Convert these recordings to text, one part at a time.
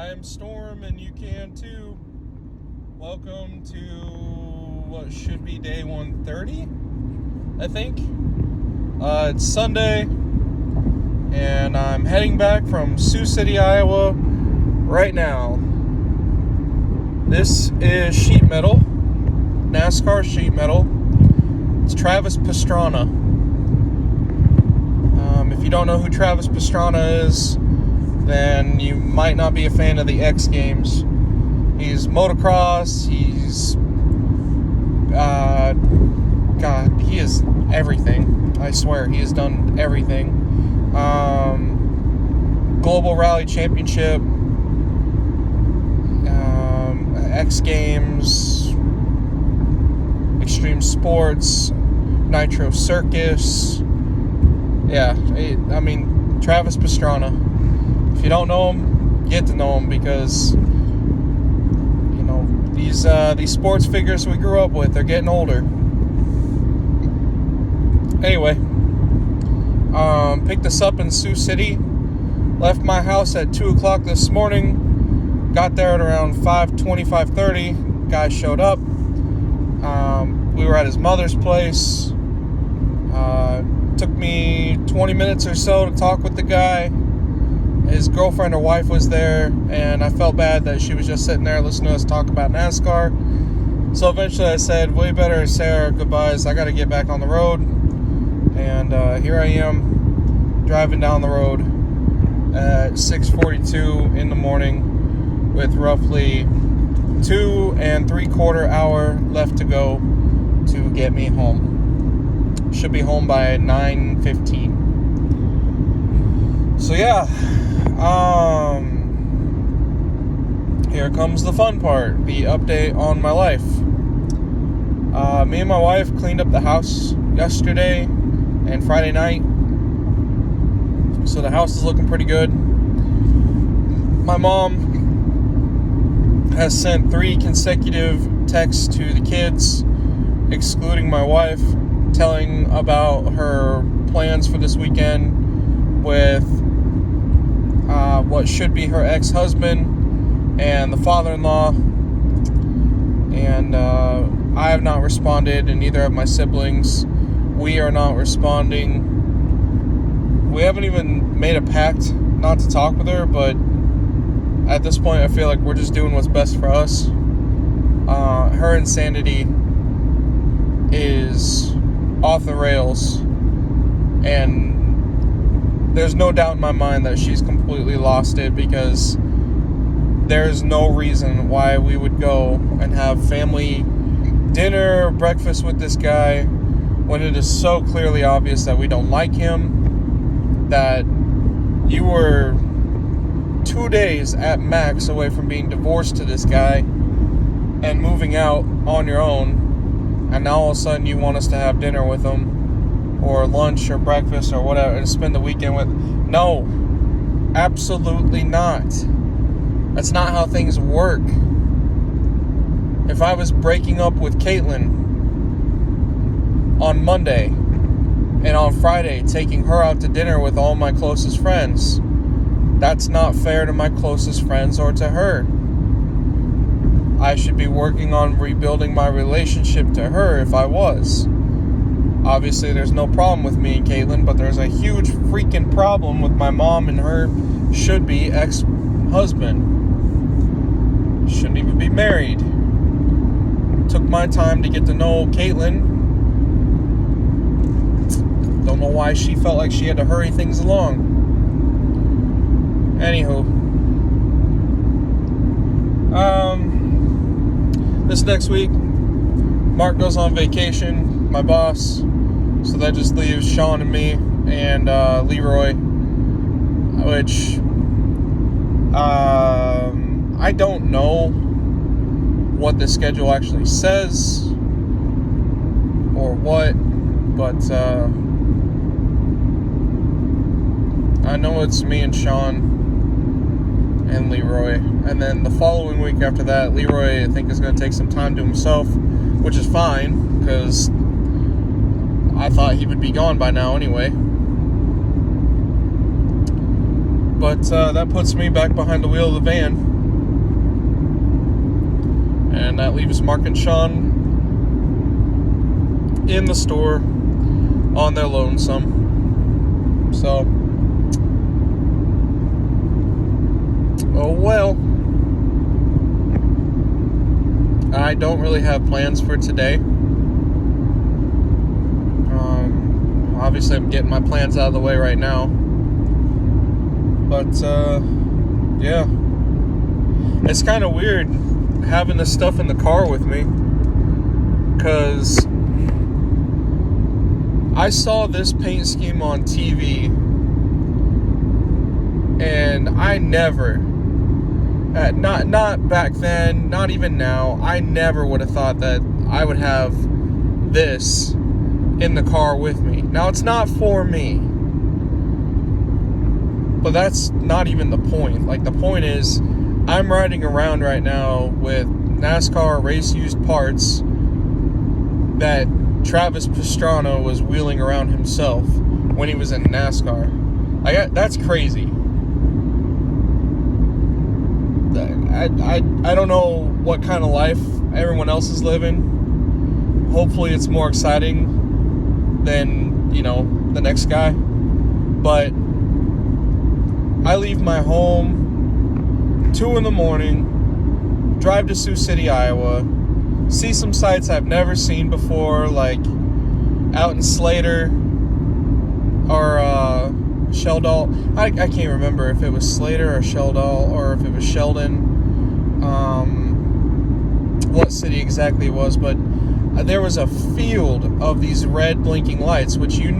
I am Storm, and you can too. Welcome to what should be day 130, I think. It's Sunday, and I'm heading back from Sioux City, Iowa right now. This is sheet metal, NASCAR sheet metal. It's Travis Pastrana. If you don't know who Travis Pastrana is, then you might not be a fan of the X Games. He's motocross, he's, God, he is everything. I swear, he has done everything. Global Rally Championship, X Games, Extreme Sports, Nitro Circus. Yeah, I mean, Travis Pastrana. If you don't know him, get to know him, because you know these sports figures we grew up with, they're getting older. Anyway, picked us up in Sioux City. Left my house at 2 o'clock this morning. Got there at around 5:20, 5:30. Guy showed up. We were at his mother's place. Took me 20 minutes or so to talk with the guy. His girlfriend or wife was there, and I felt bad that she was just sitting there listening to us talk about NASCAR. So eventually I said, we better say our goodbyes. I got to get back on the road. And here I am, driving down the road at 6:42 in the morning with roughly 2 3/4 hour left to go to get me home. Should be home by 9:15. So yeah, here comes the fun part, the update on my life. Me and my wife cleaned up the house yesterday and Friday night, so the house is looking pretty good. My mom has sent 3 consecutive texts to the kids, excluding my wife, telling about her plans for this weekend with what should be her ex-husband and the father-in-law. And I have not responded, and neither have my siblings. We are not responding. We haven't even made a pact not to talk with her, but at this point I feel like we're just doing what's best for us. Her insanity is off the rails, and there's no doubt in my mind that she's completely lost it, because there's no reason why we would go and have family dinner or breakfast with this guy when it is so clearly obvious that we don't like him, that you were 2 days at max away from being divorced to this guy and moving out on your own, and now all of a sudden you want us to have dinner with him or lunch or breakfast or whatever and spend the weekend with. No, absolutely not. That's not how things work. If I was breaking up with Caitlin on Monday and on Friday taking her out to dinner with all my closest friends, that's not fair to my closest friends or to her. I should be working on rebuilding my relationship to her if I was. Obviously, there's no problem with me and Caitlin, but there's a huge freaking problem with my mom and her should-be ex-husband. Shouldn't even be married. Took my time to get to know Caitlin. Don't know why she felt like she had to hurry things along. Anywho. This next week, Mark goes on vacation, my boss, so that just leaves Sean and me and Leroy, which I don't know what the schedule actually says or what, but I know it's me and Sean and Leroy, and then the following week after that, Leroy I think is going to take some time to himself, which is fine, because I thought he would be gone by now anyway. But that puts me back behind the wheel of the van. And that leaves Mark and Sean in the store on their lonesome. So, oh well. I don't really have plans for today. Obviously, I'm getting my plans out of the way right now. But, yeah. It's kind of weird having this stuff in the car with me. Because I saw this paint scheme on TV. And I never, not back then, not even now, I never would have thought that I would have this in the car with me. Now, it's not for me, but that's not even the point. Like, the point is, I'm riding around right now with NASCAR race used parts that Travis Pastrana was wheeling around himself when he was in NASCAR. That's crazy. I don't know what kind of life everyone else is living. Hopefully it's more exciting than, the next guy. But I leave my home 2 a.m, drive to Sioux City, Iowa, see some sights I've never seen before, like out in Slater or Sheldon. I can't remember if it was Slater or Sheldon or if it was Sheldon. What city exactly it was, but there was a field of these red blinking lights, which if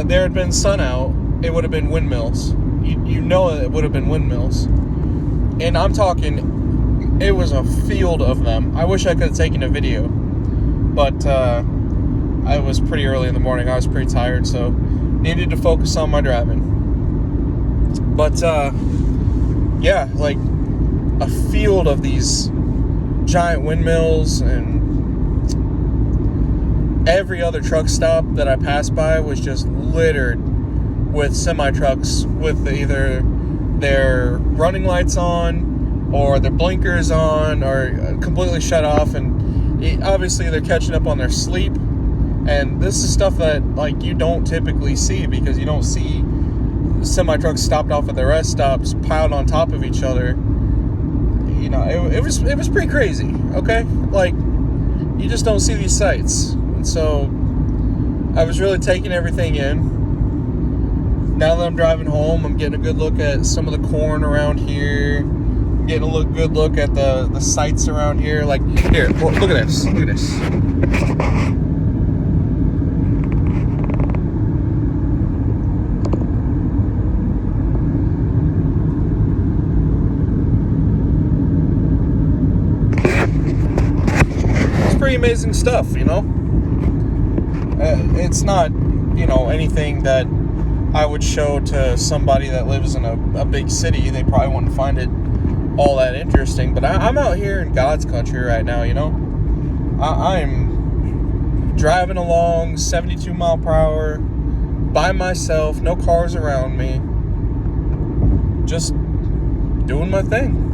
there had been sun out, it would have been windmills. It would have been windmills. And I'm talking, it was a field of them. I wish I could have taken a video, but I was pretty early in the morning. I was pretty tired, so needed to focus on my driving. But yeah, like a field of these giant windmills, and every other truck stop that I passed by was just littered with semi-trucks with either their running lights on or their blinkers on or completely shut off, and obviously they're catching up on their sleep. And this is stuff that you don't typically see, because you don't see semi-trucks stopped off at the rest stops piled on top of each other. It was pretty crazy, okay? You just don't see these sights. And so I was really taking everything in. Now that I'm driving home, I'm getting a good look at some of the corn around here. Getting a good look at the sights around here. Here, look at this. Look at this. Pretty amazing stuff, It's not, anything that I would show to somebody that lives in a big city. They probably wouldn't find it all that interesting. But I'm out here in God's country right now, I'm driving along 72 mile per hour by myself, no cars around me, just doing my thing.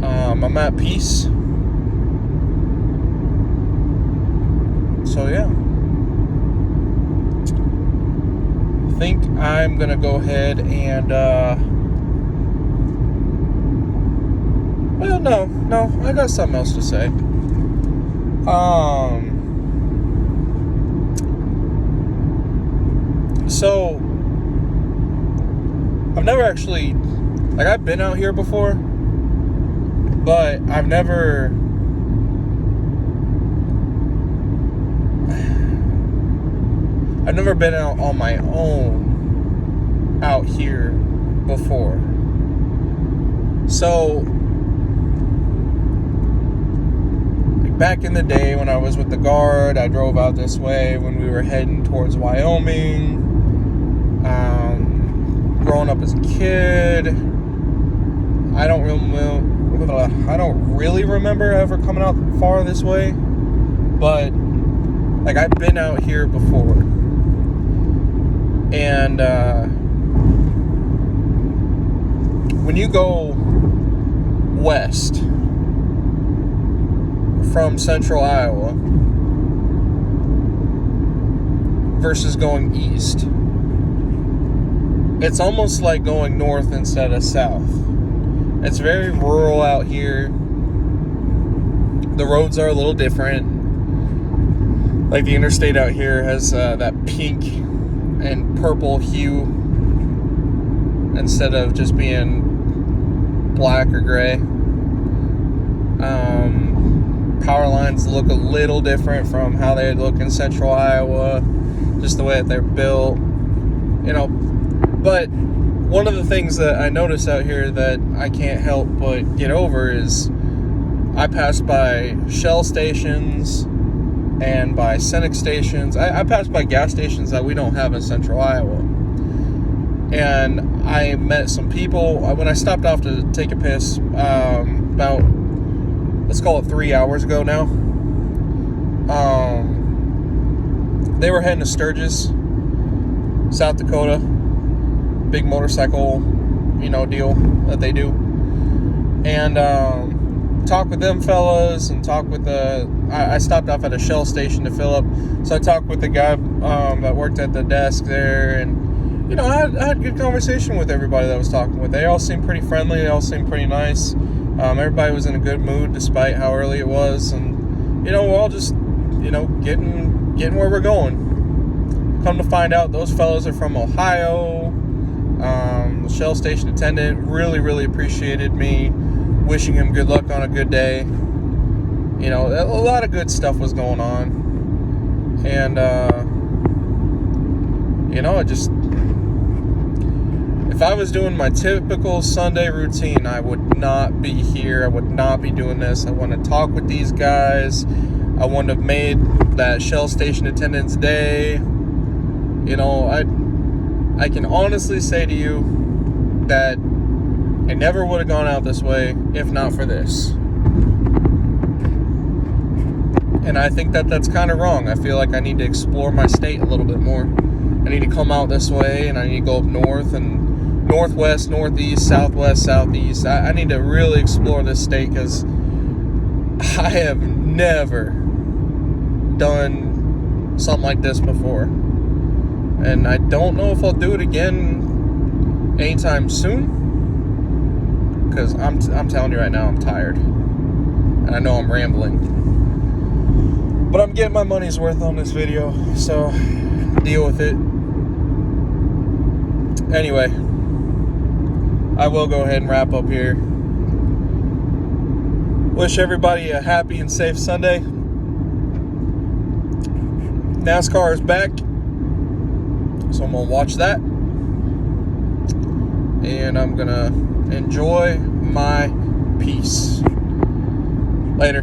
I'm at peace. So yeah, I think I'm gonna go ahead and no, I got something else to say. So I've never actually, I've been out here before, but I've never been out on my own out here before. So, back in the day when I was with the Guard, I drove out this way when we were heading towards Wyoming. Growing up as a kid, I don't really remember ever coming out far this way, but I've been out here before. And when you go west from central Iowa versus going east. It's almost like going north instead of south. It's very rural out here. The roads are a little different. Like the interstate out here has that pink and purple hue instead of just being black or gray. Power lines look a little different from how they look in central Iowa, just the way that they're built, but one of the things that I notice out here that I can't help but get over is I pass by Shell stations and by Cenex stations. I pass by gas stations that we don't have in central Iowa. And I met some people when I stopped off to take a piss about, let's call it 3 hours ago now. They were heading to Sturgis, South Dakota. Big motorcycle, deal that they do. And talk with them fellas and talk with I stopped off at a Shell station to fill up. So I talked with the guy that worked at the desk there, and I had a good conversation with everybody that I was talking with. They all seemed pretty friendly. They all seemed pretty nice. Everybody was in a good mood despite how early it was, and we're all just getting where we're going. Come to find out, those fellas are from Ohio. The Shell station attendant really, really appreciated me, wishing him good luck on a good day. A lot of good stuff was going on. And, if I was doing my typical Sunday routine, I would not be here. I would not be doing this. I want to talk with these guys. I wouldn't have made that Shell station attendant's day. I can honestly say to you that I never would have gone out this way if not for this. And I think that that's kind of wrong. I feel like I need to explore my state a little bit more. I need to come out this way, and I need to go up north and northwest, northeast, southwest, southeast. I need to really explore this state because I have never done something like this before. And I don't know if I'll do it again anytime soon. Because I'm telling you right now, I'm tired. And I know I'm rambling. But I'm getting my money's worth on this video. So, deal with it. Anyway, I will go ahead and wrap up here. Wish everybody a happy and safe Sunday. NASCAR is back. So I'm going to watch that. And I'm going to enjoy my peace. Later.